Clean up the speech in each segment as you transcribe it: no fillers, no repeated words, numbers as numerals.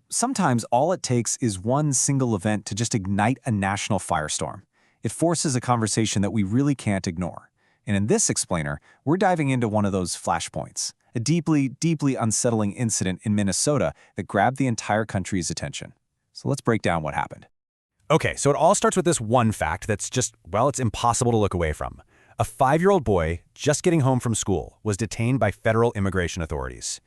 Sometimes all it takes is one single event to just ignite a national firestorm. It forces a conversation that we really can't ignore. And in this explainer, we're diving into one of those flashpoints, a deeply, deeply unsettling incident in Minnesota that grabbed the entire country's attention. So let's break down what happened. Okay, so it all starts with this one fact that's just, well, it's impossible to look away from. A 5-year-old boy just getting home from school was detained by federal immigration authorities.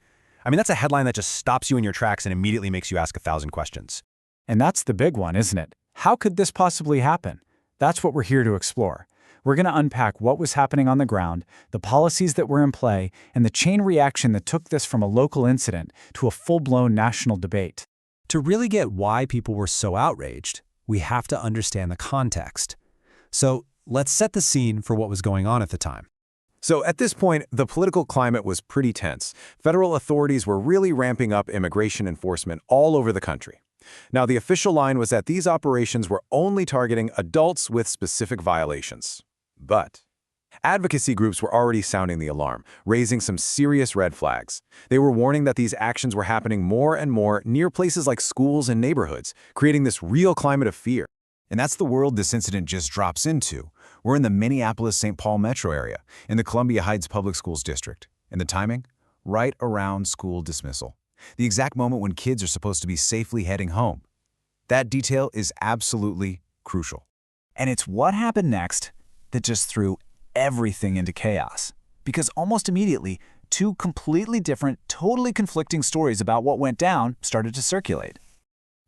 I mean, that's a headline that just stops you in your tracks and immediately makes you ask 1,000 questions. And that's the big one, isn't it? How could this possibly happen? That's what we're here to explore. We're going to unpack what was happening on the ground, the policies that were in play, and the chain reaction that took this from a local incident to a full-blown national debate. To really get why people were so outraged, we have to understand the context. So let's set the scene for what was going on at the time. So at this point, the political climate was pretty tense. Federal authorities were really ramping up immigration enforcement all over the country. Now, the official line was that these operations were only targeting adults with specific violations. But advocacy groups were already sounding the alarm, raising some serious red flags. They were warning that these actions were happening more and more near places like schools and neighborhoods, creating this real climate of fear. And that's the world this incident just drops into. We're in the Minneapolis-St. Paul metro area, in the Columbia Heights Public Schools District. And the timing? Right around school dismissal. The exact moment when kids are supposed to be safely heading home. That detail is absolutely crucial. And it's what happened next that just threw everything into chaos. Because almost immediately, two completely different, totally conflicting stories about what went down started to circulate.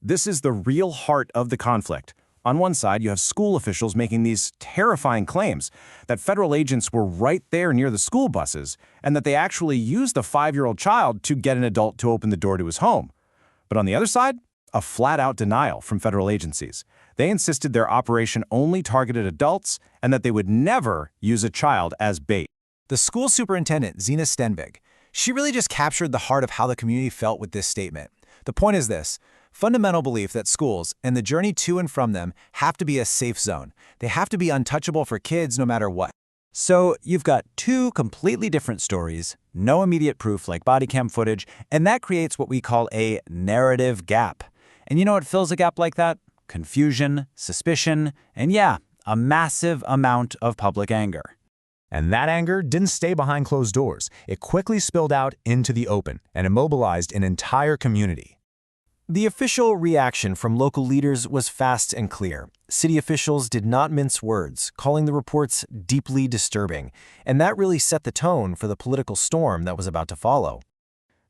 This is the real heart of the conflict. On one side, you have school officials making these terrifying claims that federal agents were right there near the school buses and that they actually used the 5-year-old child to get an adult to open the door to his home. But on the other side, a flat-out denial from federal agencies. They insisted their operation only targeted adults and that they would never use a child as bait. The school superintendent, Zena Stenbig, she really just captured the heart of how the community felt with this statement. The point is this: fundamental belief that schools and the journey to and from them have to be a safe zone. They have to be untouchable for kids no matter what. So you've got two completely different stories, no immediate proof like body cam footage, and that creates what we call a narrative gap. And you know what fills a gap like that? Confusion, suspicion, and yeah, a massive amount of public anger. And that anger didn't stay behind closed doors. It quickly spilled out into the open and immobilized an entire community. The official reaction from local leaders was fast and clear. City officials did not mince words, calling the reports deeply disturbing, and that really set the tone for the political storm that was about to follow.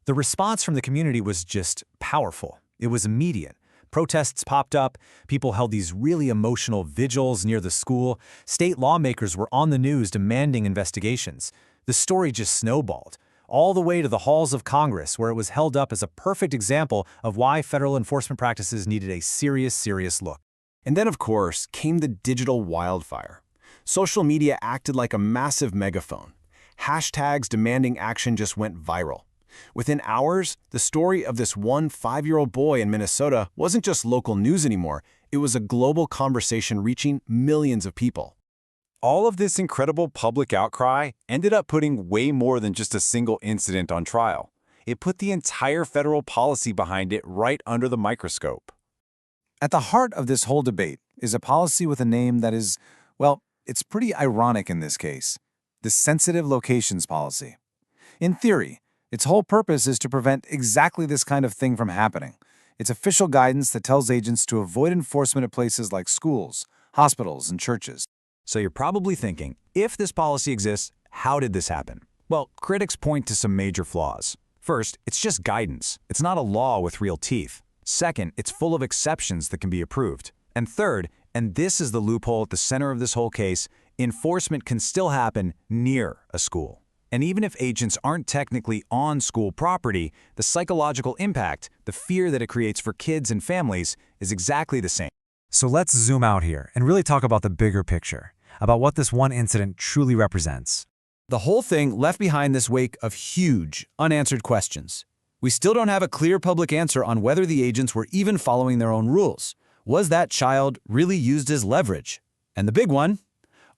The response from the community was just powerful. It was immediate. Protests popped up, people held these really emotional vigils near the school, state lawmakers were on the news demanding investigations. The story just snowballed, all the way to the halls of Congress, where it was held up as a perfect example of why federal enforcement practices needed a serious look. And then, of course, came the digital wildfire. Social media acted like a massive megaphone. Hashtags demanding action just went viral. Within hours, the story of this one 5-year-old boy in Minnesota wasn't just local news anymore. It was a global conversation reaching millions of people. All of this incredible public outcry ended up putting way more than just a single incident on trial. It put the entire federal policy behind it right under the microscope. At the heart of this whole debate is a policy with a name that is, well, it's pretty ironic in this case: the Sensitive Locations Policy. In theory, its whole purpose is to prevent exactly this kind of thing from happening. It's official guidance that tells agents to avoid enforcement at places like schools, hospitals, and churches. So you're probably thinking, if this policy exists, how did this happen? Well, critics point to some major flaws. First, it's just guidance. It's not a law with real teeth. Second, it's full of exceptions that can be approved. And third, and this is the loophole at the center of this whole case, enforcement can still happen near a school. And even if agents aren't technically on school property, the psychological impact, the fear that it creates for kids and families, is exactly the same. So let's zoom out here and really talk about the bigger picture, about what this one incident truly represents. The whole thing left behind this wake of huge, unanswered questions. We still don't have a clear public answer on whether the agents were even following their own rules. Was that child really used as leverage? And the big one: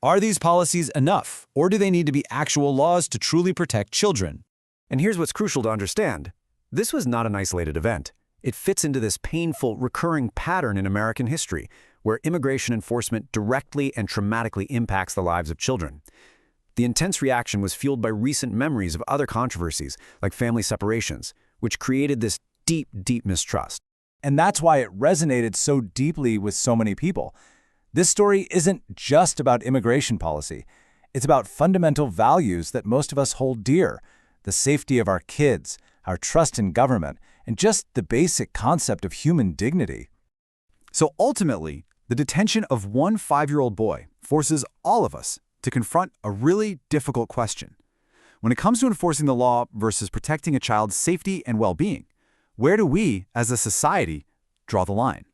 are these policies enough, or do they need to be actual laws to truly protect children? And here's what's crucial to understand. This was not an isolated event. It fits into this painful, recurring pattern in American history, where immigration enforcement directly and traumatically impacts the lives of children. The intense reaction was fueled by recent memories of other controversies, like family separations, which created this deep, deep mistrust. And that's why it resonated so deeply with so many people. This story isn't just about immigration policy. It's about fundamental values that most of us hold dear: the safety of our kids, our trust in government, and just the basic concept of human dignity. So ultimately, the detention of one 5-year-old boy forces all of us to confront a really difficult question. When it comes to enforcing the law versus protecting a child's safety and well-being, where do we, as a society, draw the line?